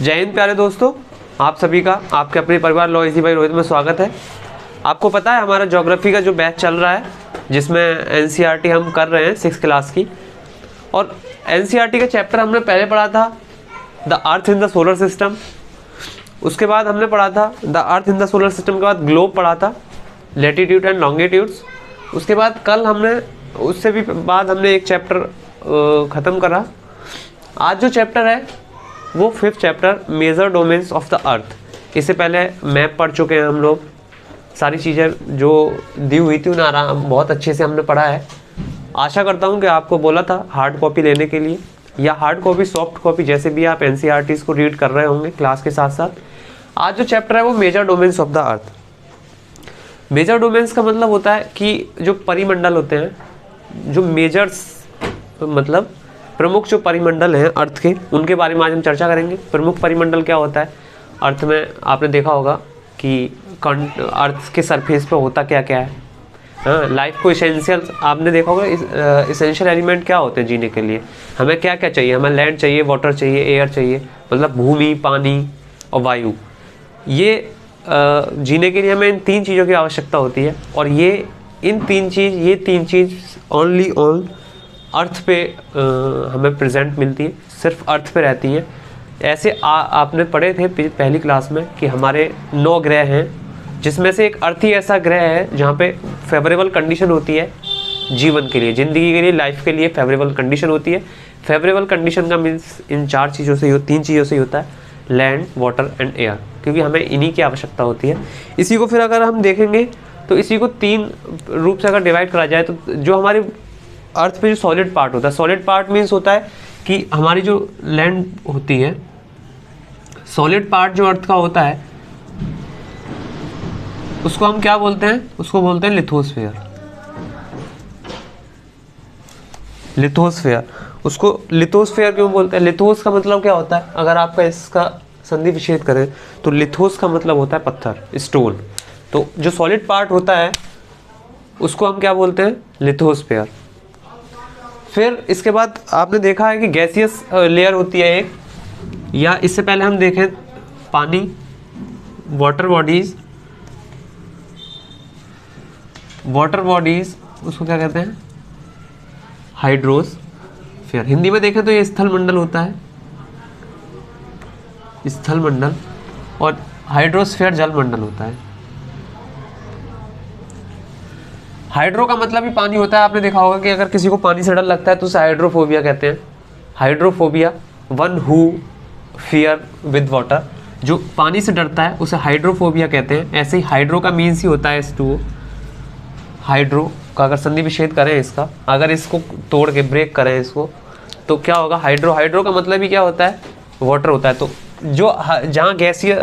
जय हिंद प्यारे दोस्तों, आप सभी का आपके अपने परिवार लॉ इजी भाई रोहित में स्वागत है। आपको पता है हमारा ज्योग्राफी का जो बैच चल रहा है जिसमें एनसीईआरटी हम कर रहे हैं 6th क्लास की, और एनसीईआरटी का चैप्टर हमने पहले पढ़ा था the earth in the solar system. उसके बाद हमने पढ़ा था the earth in the solar system के बाद ग्लोब पढ़ा था, लैटिट्यूड एंड लॉन्गिट्यूड्स। उसके बाद कल हमने उससे भी बाद हमने एक चैप्टर ख़त्म करा। आज जो चैप्टर है वो 5th chapter major domains of the earth. इससे पहले मैप पढ़ चुके हैं हम लोग, सारी चीज़ें जो दी हुई थी उन्हें आराम बहुत अच्छे से हमने पढ़ा है। आशा करता हूँ कि आपको बोला था हार्ड कॉपी लेने के लिए, या हार्ड कॉपी सॉफ्ट कॉपी जैसे भी आप एनसीईआरटीज़ को रीड कर रहे होंगे क्लास के साथ साथ। आज जो चैप्टर है वो major domains of the earth. Major domains का मतलब होता है कि जो परिमंडल होते हैं, जो मेजर्स मतलब प्रमुख जो परिमंडल हैं अर्थ के, उनके बारे में आज हम चर्चा करेंगे। प्रमुख परिमंडल क्या होता है अर्थ में, आपने देखा होगा कि अर्थ के सरफेस पे होता क्या क्या है। हाँ, लाइफ को इसेंशियल आपने देखा होगा, इसेंशियल एलिमेंट क्या होते हैं जीने के लिए, हमें क्या क्या चाहिए। हमें लैंड चाहिए, वाटर चाहिए, एयर चाहिए, मतलब भूमि, पानी और वायु। ये जीने के लिए हमें इन 3 चीज़ों की आवश्यकता होती है, और ये तीन चीज़ ओनली ऑन अर्थ पे हमें प्रेजेंट मिलती है, सिर्फ अर्थ पे रहती है। ऐसे आपने पढ़े थे पहली क्लास में कि हमारे 9 ग्रह हैं, जिसमें से एक अर्थ ही ऐसा ग्रह है जहाँ पे फेवरेबल कंडीशन होती है जीवन के लिए, ज़िंदगी के लिए, लाइफ के लिए फेवरेबल कंडीशन होती है। फेवरेबल कंडीशन का मीन्स इन 3 चीज़ों से ही होता है, लैंड, वाटर एंड एयर, क्योंकि हमें इन्हीं की आवश्यकता होती है। इसी को फिर अगर हम देखेंगे तो इसी को 3 रूप से अगर डिवाइड करा जाए तो जो हमारे अर्थ पे जो सॉलिड पार्ट होता है, सॉलिड पार्ट मीन्स होता है कि हमारी जो लैंड होती है, सॉलिड पार्ट जो अर्थ का होता है उसको हम क्या बोलते हैं, उसको बोलते हैं लिथोस्फेयर। लिथोस्फेयर, उसको लिथोस्फेयर क्यों बोलते हैं? लिथोस का मतलब क्या होता है, अगर आपका इसका संधि विच्छेद करें तो लिथोस का मतलब होता है पत्थर, स्टोन। तो जो सॉलिड पार्ट होता है उसको हम क्या बोलते हैं, लिथोस्फेयर। फिर इसके बाद आपने देखा है कि गैसियस लेयर होती है एक, या इससे पहले हम देखें पानी, वाटर बॉडीज, उसको क्या कहते हैं, हाइड्रोस्फीयर। हिंदी में देखें तो ये स्थल मंडल होता है, स्थल मंडल, और हाइड्रोस्फीयर जल मंडल होता है। हाइड्रो का मतलब ही पानी होता है। आपने देखा होगा कि अगर किसी को पानी से डर लगता है तो उसे हाइड्रोफोबिया कहते हैं। Hydrophobia, one who fear with water, जो पानी से डरता है उसे हाइड्रोफोबिया कहते हैं। ऐसे ही हाइड्रो का मीन्स ही होता है H2O। हाइड्रो का अगर संधि विच्छेद करें इसका, अगर इसको तोड़ के ब्रेक करें इसको, तो क्या होगा, हाइड्रो का मतलब ही क्या होता है, वाटर होता है। तो जो जहाँ गैसीय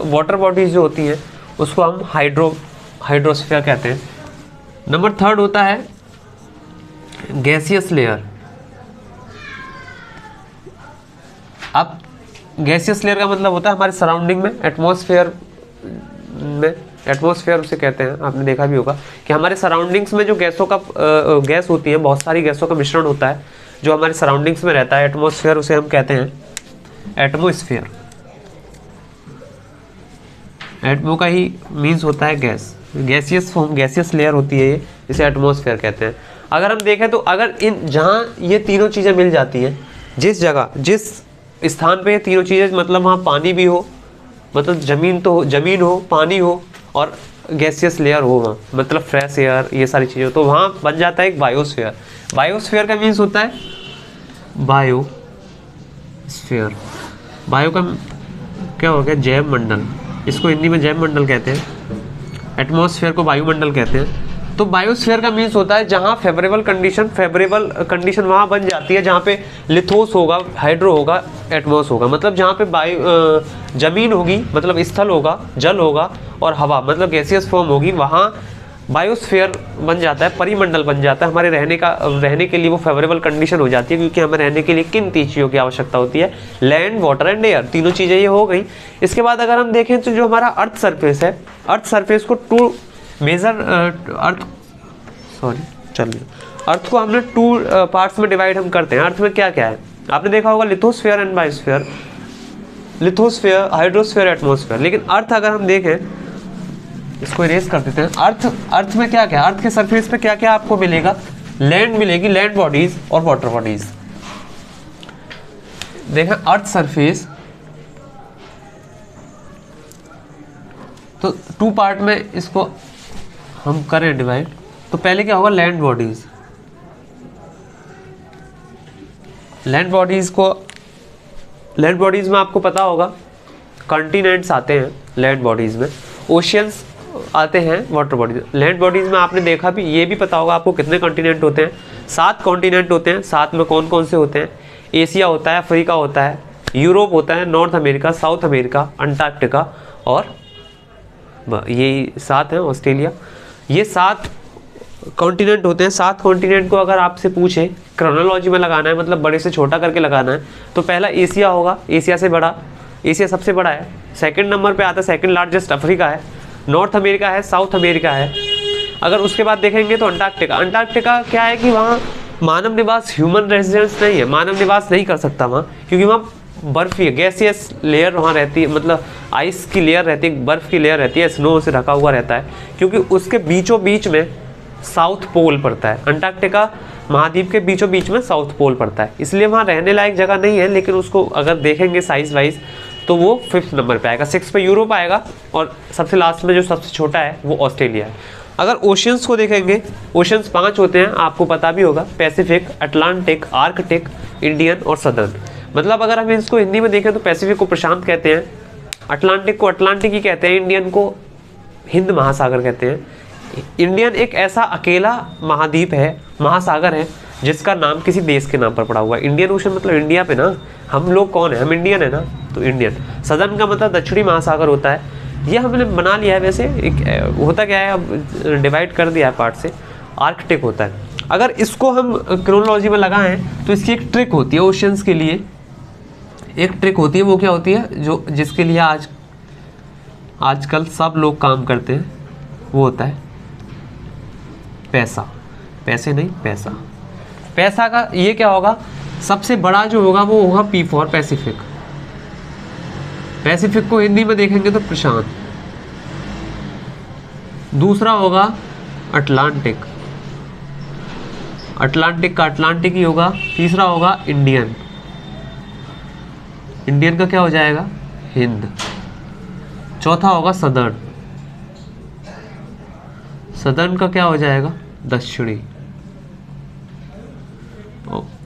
वाटर बॉडीज जो होती हैं उसको हम हाइड्रोस्फीयर कहते हैं। नंबर 3 होता है गैसियस लेयर। अब गैसियस लेयर का मतलब होता है हमारे सराउंडिंग में, एटमॉस्फेयर में, एटमॉस्फेयर उसे कहते हैं। आपने देखा भी होगा कि हमारे सराउंडिंग्स में जो गैस होती है, बहुत सारी गैसों का मिश्रण होता है जो हमारे सराउंडिंग्स में रहता है, एटमॉस्फेयर उसे हम कहते हैं एटमोस्फेयर। एटमो का ही मीन्स होता है gas, gaseous form, gaseous layer होती है ये, इसे एटमॉस्फेयर कहते हैं। अगर हम देखें तो अगर जहाँ ये तीनों चीज़ें मिल जाती हैं, जिस जगह जिस स्थान पे ये तीनों चीज़ें, मतलब वहाँ पानी भी हो, मतलब ज़मीन हो, पानी हो, और गैसियस लेयर हो वहाँ, मतलब फ्रेश एयर, ये सारी चीज़ें, तो वहाँ बन जाता है एक बायोस्फीयर। बायोस्फीयर का मीन्स होता है बायोस्फीयर। बायो का क्या हो गया, जैव मंडल, इसको हिंदी में जैव मंडल कहते हैं। एटमॉस्फेयर को वायुमंडल कहते हैं। तो बायोस्फीयर का मीन्स होता है जहाँ फेवरेबल कंडीशन वहाँ बन जाती है, जहाँ पे लिथोस होगा, हाइड्रो होगा, एटमॉस होगा, मतलब जहाँ पे जमीन होगी, मतलब स्थल होगा, जल होगा, और हवा मतलब गैसियस फॉर्म होगी, वहाँ बायोस्फीयर बन जाता है, परिमंडल बन जाता है। हमारे रहने के लिए वो फेवरेबल कंडीशन हो जाती है, क्योंकि हमें रहने के लिए किन 3 चीज़ों की आवश्यकता होती है, लैंड, वाटर एंड एयर, तीनों चीज़ें ये हो गई। इसके बाद अगर हम देखें तो जो हमारा अर्थ सरफेस है, अर्थ सरफेस को अर्थ को हमने 2 पार्ट्स में डिवाइड हम करते हैं। अर्थ में क्या क्या है, आपने देखा होगा lithosphere and biosphere. Lithosphere, hydrosphere, atmosphere. लेकिन अर्थ अगर हम देखें, इसको इरेज कर देते हैं। अर्थ में क्या क्या, अर्थ के सरफेस पे क्या क्या आपको मिलेगा, लैंड मिलेगी, लैंड बॉडीज और वाटर बॉडीज। देखें अर्थ सरफेस, तो 2 पार्ट में इसको हम करें डिवाइड। तो पहले क्या होगा, लैंड बॉडीज। लैंड बॉडीज में आपको पता होगा कॉन्टिनेंट्स आते हैं लैंड बॉडीज में, ओशियंस आते हैं वाटर बॉडीज। लैंड बॉडीज में आपने देखा भी, ये भी पता होगा आपको कितने कॉन्टिनेंट होते हैं, 7 कॉन्टिनेंट होते हैं। 7 में कौन कौन से होते हैं, एशिया होता है, अफ्रीका होता है, यूरोप होता है, north America, south America, Antarctica और यही 7 हैं, ऑस्ट्रेलिया। ये 7 कॉन्टिनेंट होते हैं। 7 कॉन्टिनेंट को अगर आपसे पूछे क्रोनोलॉजी में लगाना है, मतलब बड़े से छोटा करके लगाना है, तो पहला एशिया होगा, एशिया से बड़ा, एशिया सबसे बड़ा है। सेकंड नंबर पे आता है, सेकंड लार्जेस्ट अफ्रीका है, नॉर्थ अमेरिका है, साउथ अमेरिका है। अगर उसके बाद देखेंगे तो अंटार्कटिका। अंटार्कटिका क्या है कि वहाँ मानव निवास, ह्यूमन रेजिडेंस नहीं है, मानव निवास नहीं कर सकता वहाँ, क्योंकि वहाँ बर्फ ही है, गैसियस लेयर वहाँ रहती है, मतलब आइस की लेयर रहती है, बर्फ़ की लेयर रहती है, स्नो से ढका हुआ रहता है, क्योंकि उसके बीचों बीच में साउथ पोल पड़ता है। अंटार्कटिका महाद्वीप के बीचों बीच में साउथ पोल पड़ता है, इसलिए वहाँ रहने लायक जगह नहीं है। लेकिन उसको अगर देखेंगे साइज़ वाइज तो वो 5th नंबर पे आएगा। 6 पे यूरोप आएगा और सबसे लास्ट में जो सबसे छोटा है वो ऑस्ट्रेलिया है। अगर ओशियंस को देखेंगे, ओशियंस 5 होते हैं, आपको पता भी होगा, पैसिफिक, अटलांटिक, आर्कटिक, इंडियन और सदर्न। मतलब अगर हम इसको हिंदी में देखें तो पैसिफिक को प्रशांत कहते हैं, अटलांटिक को अटलांटिक ही कहते हैं, इंडियन को हिंद महासागर कहते हैं। इंडियन एक ऐसा अकेला महाद्वीप है, महासागर है, जिसका नाम किसी देश के नाम पर पड़ा हुआ है। इंडियन ओशन मतलब इंडिया पे ना, हम लोग कौन है, हम इंडियन है ना, तो इंडियन। सदर्न का मतलब दक्षिणी महासागर होता है। ये हमने बना लिया है, वैसे एक होता क्या है, अब डिवाइड कर दिया है पार्ट से। आर्कटिक होता है। अगर इसको हम क्रोनोलॉजी में लगाएं तो इसकी एक ट्रिक होती है ओशियंस के लिए, एक ट्रिक होती है। वो क्या होती है, जो जिसके लिए आजकल सब लोग काम करते हैं, वो होता है पैसा। पैसे नहीं, पैसा। पैसा का ये क्या होगा, सबसे बड़ा जो होगा वो होगा P फॉर पैसिफिक। पैसिफिक को हिंदी में देखेंगे तो प्रशांत। दूसरा होगा अटलांटिक, अटलांटिक का अटलांटिक ही होगा। तीसरा होगा इंडियन, इंडियन का क्या हो जाएगा, हिंद। चौथा होगा सदर्न, सदर्न का क्या हो जाएगा, दक्षिणी।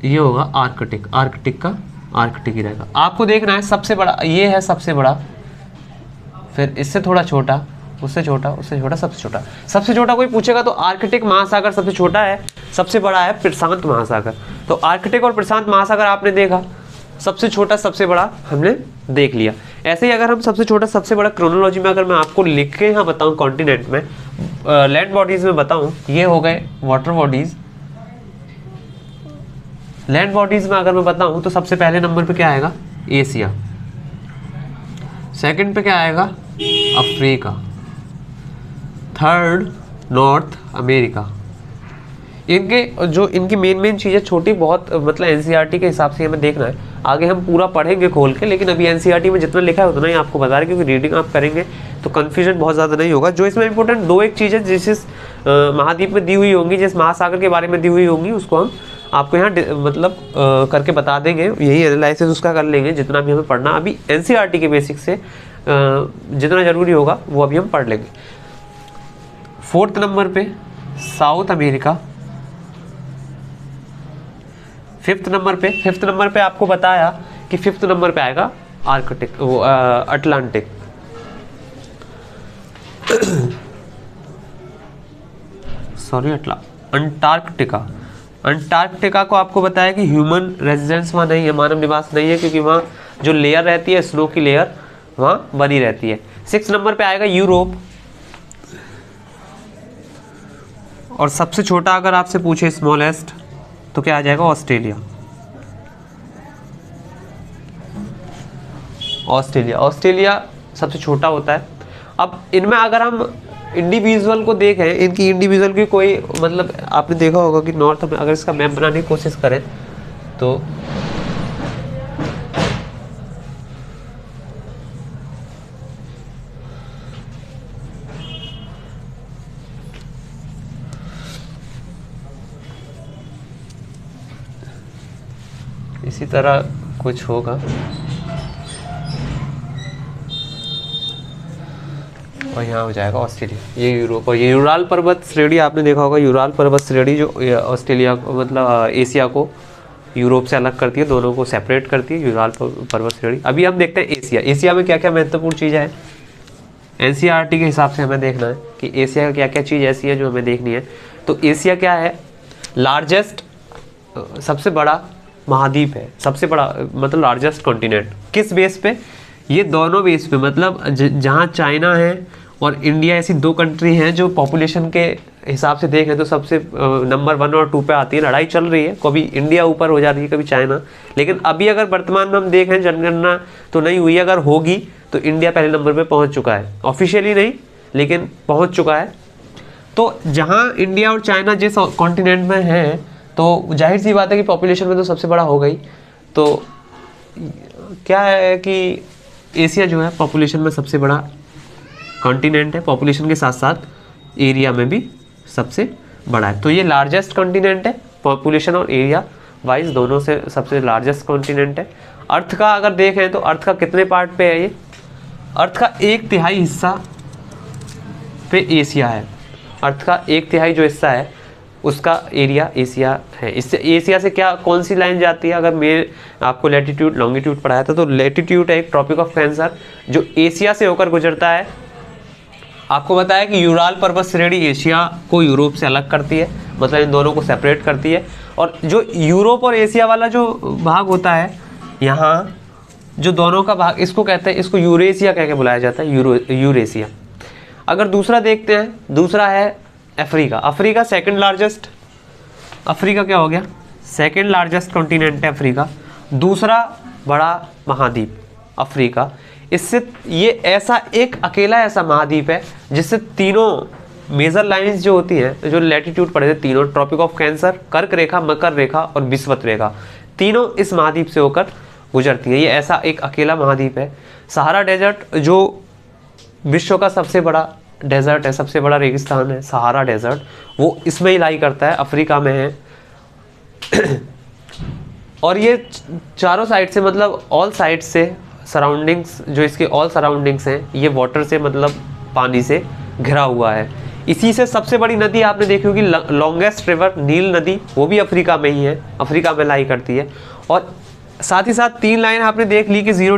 ये होगा आर्कटिक, आर्कटिक का आर्कटिक ही रहेगा। आपको देखना है सबसे बड़ा ये है, सबसे बड़ा, फिर इससे थोड़ा छोटा, उससे छोटा, उससे छोटा, सबसे छोटा। सबसे छोटा कोई पूछेगा तो आर्कटिक महासागर सबसे छोटा है, सबसे बड़ा है प्रशांत महासागर। तो आर्कटिक और प्रशांत महासागर आपने देखा, सबसे छोटा सबसे बड़ा हमने देख लिया। ऐसे ही अगर हम सबसे छोटा सबसे बड़ा क्रोनोलॉजी में अगर मैं आपको लिख के यहाँ बताऊँ, कॉन्टिनेंट में, लैंड बॉडीज में बताऊँ, ये हो गए वाटर बॉडीज। लैंड बॉडीज में अगर मैं बताऊँ तो सबसे पहले नंबर पे क्या आएगा, एशिया। सेकंड पे क्या आएगा, अफ्रीका। Third north America. इनके जो इनकी मेन चीज़ें छोटी बहुत, मतलब एनसीईआरटी के हिसाब से हमें देखना है, आगे हम पूरा पढ़ेंगे खोल के, लेकिन अभी एनसीईआरटी में जितना लिखा है उतना ही आपको बता रहे, क्योंकि रीडिंग आप करेंगे तो कन्फ्यूजन बहुत ज़्यादा नहीं होगा। जो इसमें इंपॉर्टेंट दो एक चीज़ें जिस महाद्वीप में दी हुई होंगी, जिस महासागर के बारे में दी हुई होंगी, उसको हम आपको यहाँ मतलब करके बता देंगे। यही एनालिसिस उसका कर लेंगे जितना भी हमें पढ़ना। अभी एनसीईआरटी के बेसिक से जितना ज़रूरी होगा वो अभी हम पढ़ लेंगे। 4th नंबर पे साउथ अमेरिका। 5th नंबर पे आपको बताया कि 5th नंबर पे आएगा आर्कटिक, वो अटलांटिक। Sorry, Antarctica. अंटार्कटिका को आपको बताया कि ह्यूमन रेजिडेंस वहाँ नहीं है, मानव निवास नहीं है, क्योंकि वहाँ जो लेयर रहती है, स्नो की लेयर वहाँ बनी रहती है। 6 नंबर पे आएगा यूरोप। और सबसे छोटा अगर आपसे पूछे स्मॉलेस्ट, तो क्या आ जाएगा, ऑस्ट्रेलिया। ऑस्ट्रेलिया सबसे छोटा होता है। अब इनमें अगर हम इंडिविजुअल को देखें, इनकी इंडिविजुअल की कोई मतलब आपने देखा होगा कि नॉर्थ में अगर इसका मैप बनाने की कोशिश करें तो इसी तरह कुछ होगा। और यहाँ हो जाएगा ऑस्ट्रेलिया, ये यूरोप। और ये यूराल पर्वत श्रेणी आपने देखा होगा, यूराल पर्वत श्रेणी जो ऑस्ट्रेलिया को मतलब एशिया को यूरोप से अलग करती है, दोनों को सेपरेट करती है, यूराल पर्वत श्रेणी। अभी हम देखते हैं एशिया। एशिया में क्या क्या महत्वपूर्ण चीज़ें हैं, एनसीईआरटी के हिसाब से हमें देखना है कि एशिया का क्या क्या चीज़ ऐसी है जो हमें देखनी है। तो एशिया क्या है, लार्जेस्ट सबसे बड़ा महाद्वीप है, सबसे बड़ा मतलब लार्जेस्ट कॉन्टिनेंट। किस बेस पे, ये दोनों बेस पे, मतलब जहाँ चाइना है और इंडिया ऐसी दो कंट्री हैं जो पॉपुलेशन के हिसाब से देखें तो सबसे नंबर 1 और 2 पे आती है। लड़ाई चल रही है, कभी इंडिया ऊपर हो जा रही है, कभी चाइना। लेकिन अभी अगर वर्तमान में हम देखें, जनगणना तो नहीं हुई, अगर होगी तो इंडिया पहले नंबर पे पहुंच चुका है, ऑफिशियली नहीं लेकिन पहुंच चुका है। तो जहां इंडिया और चाइना जिस कॉन्टिनेंट में है, तो जाहिर सी बात है कि पॉपुलेशन में तो सबसे बड़ा हो गई। तो क्या है कि एशिया जो है पॉपुलेशन में सबसे बड़ा कॉन्टिनेंट है, पॉपुलेशन के साथ साथ एरिया में भी सबसे बड़ा है। तो ये लार्जेस्ट कॉन्टिनेंट है, पॉपुलेशन और एरिया वाइज दोनों से सबसे लार्जेस्ट कॉन्टिनेंट है। अर्थ का अगर देखें तो अर्थ का कितने पार्ट पे है, ये अर्थ का 1/3 हिस्सा पे एशिया है। अर्थ का 1/3 जो हिस्सा है उसका एरिया एशिया है। इससे एशिया से क्या कौन सी लाइन जाती है, अगर मैं आपको लैटिट्यूड लॉन्गिट्यूड पढ़ाया था तो लैटिट्यूड है एक ट्रॉपिक ऑफ कैंसर जो एशिया से होकर गुजरता है। आपको बताया कि यूराल पर्वत श्रेणी एशिया को यूरोप से अलग करती है, मतलब इन दोनों को सेपरेट करती है। और जो यूरोप और एशिया वाला जो भाग होता है, यहाँ जो दोनों का भाग, इसको कहते हैं, इसको यूरेशिया कह के बुलाया जाता है, यूरेशिया। अगर दूसरा देखते हैं, दूसरा है Africa. Africa second largest, Africa क्या हो गया, सेकंड लार्जेस्ट कॉन्टिनेंट है अफ्रीका, दूसरा बड़ा महाद्वीप अफ्रीका। इससे ये ऐसा एक अकेला ऐसा महाद्वीप है जिससे तीनों मेजर लाइंस जो होती हैं, जो लैटिट्यूड पड़े थे तीनों, ट्रॉपिक ऑफ कैंसर, कर्क रेखा, मकर रेखा और विषुवत रेखा, तीनों इस महाद्वीप से होकर गुजरती है। ये ऐसा एक अकेला महाद्वीप है। सहारा डेजर्ट जो विश्व का सबसे बड़ा डेजर्ट है, सबसे बड़ा रेगिस्तान है सहारा डेजर्ट, वो इसमें ही लाई करता है, अफ्रीका में है। और ये चारों साइड से, मतलब ऑल साइड से सराउंडिंग्स, जो इसके ऑल सराउंडिंग्स हैं, ये वाटर से मतलब पानी से घिरा हुआ है। इसी से सबसे बड़ी नदी आपने देखी होगी, लॉन्गेस्ट रिवर नील नदी, वो भी अफ्रीका में ही है, अफ्रीका में लाई करती है। और साथ ही साथ 3 लाइन आपने देख ली कि 0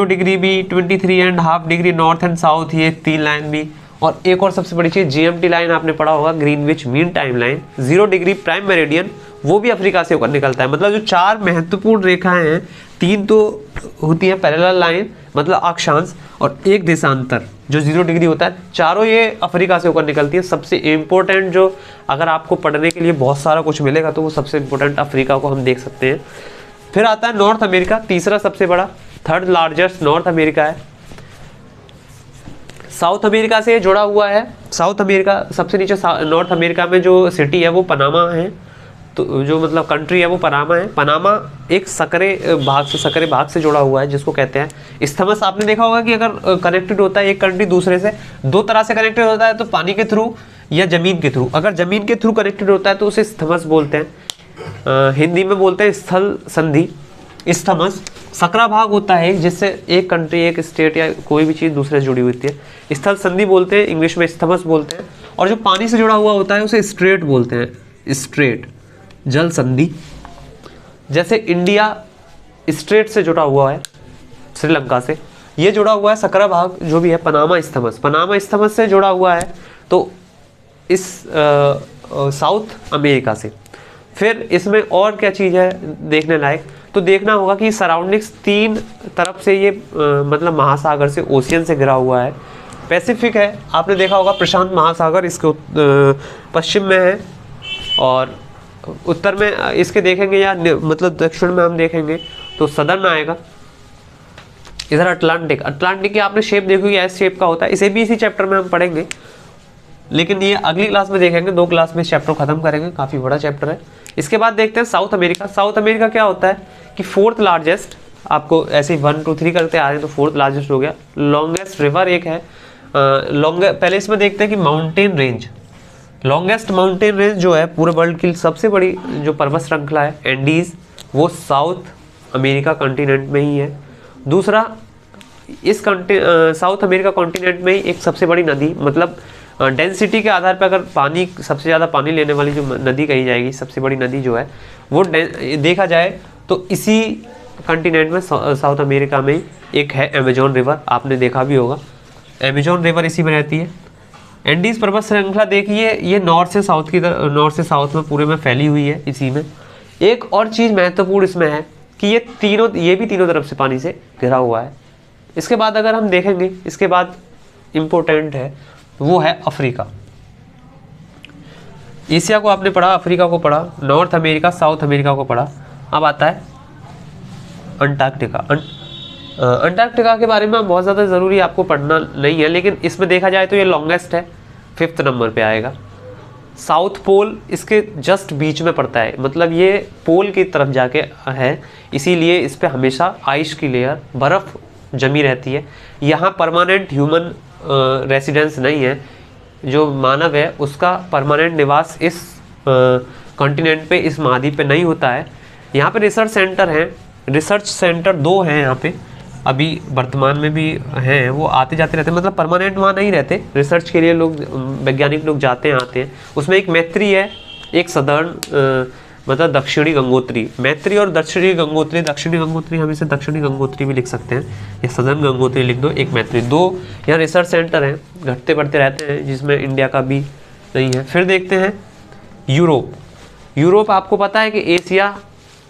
डिग्री भी, 23.5 डिग्री नॉर्थ एंड साउथ, ये 3 लाइन भी। और एक और सबसे बड़ी चीज़ GMT लाइन आपने पढ़ा होगा, Greenwich mean time line, 0 degree prime meridian, वो भी अफ्रीका से होकर निकलता है। मतलब जो 4 महत्वपूर्ण रेखाएं हैं, 3 तो होती है पैरेलल लाइन मतलब अक्षांश, और एक देशांतर जो 0 डिग्री होता है, चारों ये अफ्रीका से होकर निकलती है। सबसे इम्पोर्टेंट जो अगर आपको पढ़ने के लिए बहुत सारा कुछ मिलेगा तो वो सबसे इम्पोर्टेंट अफ्रीका को हम देख सकते हैं। फिर आता है नॉर्थ अमेरिका, तीसरा सबसे बड़ा, थर्ड लार्जेस्ट नॉर्थ अमेरिका है। साउथ अमेरिका से जुड़ा हुआ है। साउथ अमेरिका सबसे नीचे, नॉर्थ अमेरिका में जो सिटी है वो पनामा है, तो जो मतलब कंट्री है वो पनामा है। पनामा एक सकरे भाग से जुड़ा हुआ है जिसको कहते हैं इस्थमस। आपने देखा होगा कि अगर कनेक्टेड होता है एक कंट्री दूसरे से, 2 तरह से कनेक्टेड होता है, तो पानी के थ्रू या जमीन के थ्रू। अगर जमीन के थ्रू कनेक्टेड होता है तो उसे इस्थमस बोलते हैं, हिंदी में बोलते हैं स्थल संधि, इस्थमस। सकरा भाग होता है जिससे एक कंट्री, एक स्टेट या कोई भी चीज़ दूसरे से जुड़ी हुई है, स्थल संधि बोलते हैं, इंग्लिश में इस्थमस बोलते हैं। और जो पानी से जुड़ा हुआ होता है उसे स्ट्रेट बोलते हैं, स्ट्रेट, जल संधि। जैसे इंडिया स्ट्रेट से जुड़ा हुआ है श्रीलंका से, ये जुड़ा हुआ है सकरा भाग जो भी है पनामा इस्थमस से जुड़ा हुआ है, तो इस साउथ अमेरिका से। फिर इसमें और क्या चीज़ है देखने लायक, तो देखना होगा कि सराउंडिंग्स 3 तरफ से ये मतलब महासागर से, ओशियन से घिरा हुआ है। पैसिफिक है, आपने देखा होगा प्रशांत महासागर इसके पश्चिम में है, और उत्तर में इसके देखेंगे या मतलब दक्षिण में हम देखेंगे तो सदर्न आएगा। इधर अटलांटिक की आपने शेप देखोगे, एस शेप का होता है, इसे भी इसी चैप्टर में हम पढ़ेंगे, लेकिन ये अगली क्लास में देखेंगे, 2 क्लास में चैप्टर खत्म करेंगे, काफ़ी बड़ा चैप्टर है। इसके बाद देखते हैं साउथ अमेरिका। साउथ अमेरिका क्या होता है कि 4th लार्जेस्ट, आपको ऐसे 1 2 3 करते आ रहे हैं तो 4th लार्जेस्ट हो गया। लॉन्गेस्ट रिवर एक है, पहले इसमें देखते हैं कि mountain range, longest mountain range जो है पूरे वर्ल्ड की सबसे बड़ी जो पर्वत श्रृंखला है, एंडीज वो साउथ अमेरिका कॉन्टिनेंट में ही है। दूसरा, इस साउथ अमेरिका कॉन्टिनेंट में ही एक सबसे बड़ी नदी, मतलब डेंसिटी के आधार पर अगर पानी, सबसे ज़्यादा पानी लेने वाली जो नदी कही जाएगी, सबसे बड़ी नदी जो है वो देखा जाए तो इसी कॉन्टिनेंट में साउथ अमेरिका में एक है अमेजोन रिवर, आपने देखा भी होगा। अमेजोन रिवर इसी में रहती है। एंडीज पर्वत श्रृंखला देखिए, ये नॉर्थ से साउथ में पूरे में फैली हुई है इसी में। एक और चीज़ महत्वपूर्ण इसमें है कि ये भी तीनों तरफ से पानी से घिरा हुआ है। इसके बाद अगर हम देखेंगे, इसके बाद इम्पोर्टेंट है वो है अफ्रीका। एशिया को आपने पढ़ा, अफ्रीका को पढ़ा, नॉर्थ अमेरिका, साउथ अमेरिका को पढ़ा। अब आता है अंटार्कटिका। अंटार्कटिका के बारे में बहुत ज़्यादा ज़रूरी आपको पढ़ना नहीं है, लेकिन इसमें देखा जाए तो ये लॉन्गेस्ट है, 5th नंबर पे आएगा। साउथ पोल इसके जस्ट बीच में पड़ता है, मतलब ये पोल की तरफ जाके है, इसीलिए इस पे हमेशा आइस की लेयर, बर्फ़ जमी रहती है। यहाँ परमानेंट ह्यूमन रेसिडेंस नहीं है, जो मानव है उसका परमानेंट निवास इस कॉन्टिनेंट पे, इस महाद्वीप पे नहीं होता है। यहाँ पे रिसर्च सेंटर हैं, रिसर्च सेंटर 2 हैं यहाँ पे, अभी वर्तमान में भी हैं, वो आते जाते रहते हैं, मतलब परमानेंट वहाँ नहीं रहते, रिसर्च के लिए लोग, वैज्ञानिक लोग जाते हैं आते हैं। उसमें एक मैत्री है, एक सदर्न मतलब दक्षिणी गंगोत्री। मैत्री और दक्षिणी गंगोत्री हम इसे दक्षिणी गंगोत्री भी लिख सकते हैं, या सदर्न गंगोत्री लिख दो, एक मैत्री। 2 यहाँ रिसर्च सेंटर हैं, घटते बढ़ते रहते हैं, जिसमें इंडिया का भी नहीं है। फिर देखते हैं यूरोप। यूरोप आपको पता है कि एशिया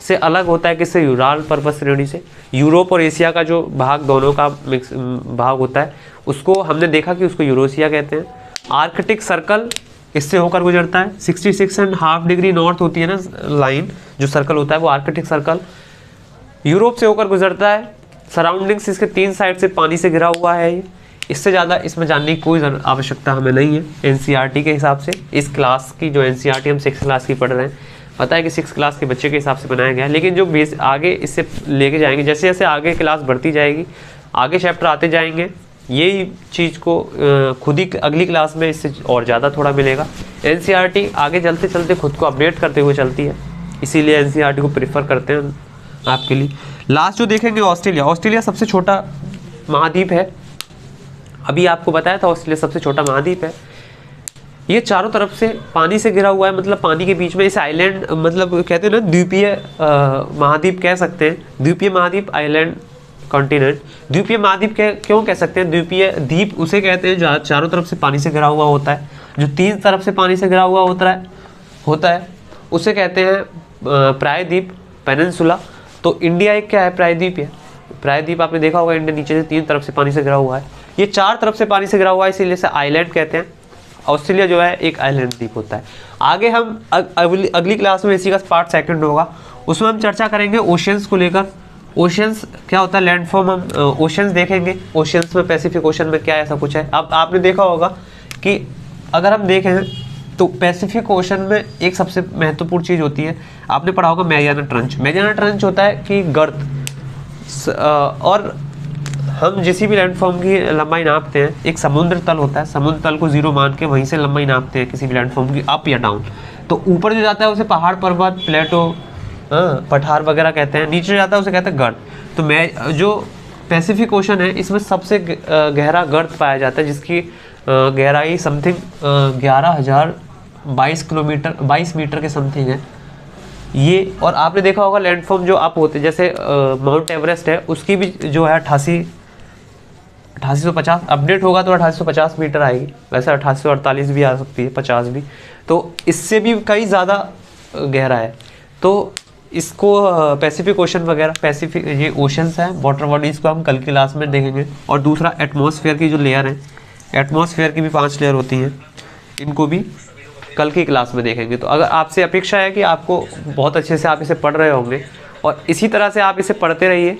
से अलग होता है, किससे? यूराल पर्वत श्रेणी से। यूरोप और एशिया का जो भाग, दोनों का मिक्स भाग होता है, उसको हमने देखा कि उसको यूरोशिया कहते हैं। आर्कटिक सर्कल इससे होकर गुजरता है, 66.5 डिग्री नॉर्थ होती है ना लाइन, जो सर्कल होता है वो आर्कटिक सर्कल यूरोप से होकर गुजरता है। सराउंडिंग्स इसके 3 साइड से पानी से घिरा हुआ है ये। इससे ज़्यादा इसमें जानने की कोई आवश्यकता हमें नहीं है। एनसीईआरटी के हिसाब से, इस क्लास की जो एनसीईआरटी हम 6th क्लास की पढ़ रहे हैं, पता है कि 6th क्लास के बच्चे के हिसाब से बनाया गया है, लेकिन जो बेस आगे इससे लेके जाएंगे, जैसे जैसे आगे क्लास बढ़ती जाएगी, आगे चैप्टर आते जाएंगे, यही चीज़ को खुद ही अगली क्लास में इससे और ज़्यादा थोड़ा मिलेगा। एनसीईआरटी आगे चलते चलते खुद को अपडेट करते हुए चलती है, इसीलिए एनसीईआरटी को प्रेफर करते हैं आपके लिए। लास्ट जो देखेंगे ऑस्ट्रेलिया। ऑस्ट्रेलिया सबसे छोटा महाद्वीप है, अभी आपको बताया था ऑस्ट्रेलिया सबसे छोटा महाद्वीप है। ये चारों तरफ से पानी से घिरा हुआ है, मतलब पानी के बीच में इस आइलैंड, मतलब कहते हैं ना द्वीपीय महाद्वीप कह सकते हैं, द्वीपीय महाद्वीप, आइलैंड कॉन्टिनेंट। द्वीपीय महाद्वीप क्यों कह सकते हैं? द्वीपीय द्वीप उसे कहते हैं जो चारों तरफ से पानी से घिरा हुआ होता है, जो 3 तरफ से पानी से घिरा हुआ होता है उसे कहते हैं प्रायद्वीप, पेनिनसुला। तो इंडिया एक क्या है? प्रायद्वीप है। प्रायद्वीप आपने देखा होगा, इंडिया नीचे से 3 तरफ से पानी से घिरा हुआ है, ये 4 तरफ से पानी से घिरा हुआ है, इसीलिए इसे आइलैंड कहते हैं। ऑस्ट्रेलिया जो है एक आइलैंड द्वीप होता है। आगे हम अगली क्लास में इसी का पार्ट 2 होगा, उसमें हम चर्चा करेंगे ओशियंस को लेकर। ओशियंस क्या होता है? लैंडफॉर्म, हम ओशियंस देखेंगे, ओशियंस में पैसिफिक ओशन में क्या ऐसा कुछ है। अब आपने देखा होगा कि अगर हम देखें तो पैसिफिक ओशन में एक सबसे महत्वपूर्ण चीज़ होती है, आपने पढ़ा होगा मैरियाना ट्रंच। मैरियाना ट्रंच होता है कि गर्त, और हम जिस भी लैंडफॉर्म की लंबाई नापते हैं, एक समुद्र तल होता है, समुद्र तल को 0 मान के वहीं से लंबाई नापते हैं किसी भी लैंडफॉर्म की, अप या डाउन। तो ऊपर जो जाता है उसे पहाड़, पर्वत, प्लेटो, पठार वगैरह कहते हैं, नीचे जाता है उसे कहते हैं गर्त। तो मैं जो पैसिफिक ओशन है इसमें सबसे गहरा गर्त पाया जाता है, जिसकी गहराई समथिंग 11,022 मीटर के समथिंग है ये। और आपने देखा होगा लैंडफॉर्म जो अप होते हैं, जैसे माउंट एवरेस्ट है, उसकी भी जो है 8850 अपडेट होगा तो 8850 मीटर आएगी, वैसे 8848 भी आ सकती है, 50 भी, तो इससे भी कई ज़्यादा गहरा है। तो इसको पैसिफिक ओशन वगैरह, पैसिफिक ये ओशंस हैं, वाटर बॉडीज़ को हम कल की क्लास में देखेंगे। और दूसरा एटमॉस्फेयर की जो लेयर है, एटमॉस्फेयर की भी 5 लेयर होती हैं, इनको भी कल की क्लास में देखेंगे। तो अगर आपसे अपेक्षा है कि आपको बहुत अच्छे से आप इसे पढ़ रहे होंगे और इसी तरह से आप इसे पढ़ते रहिए,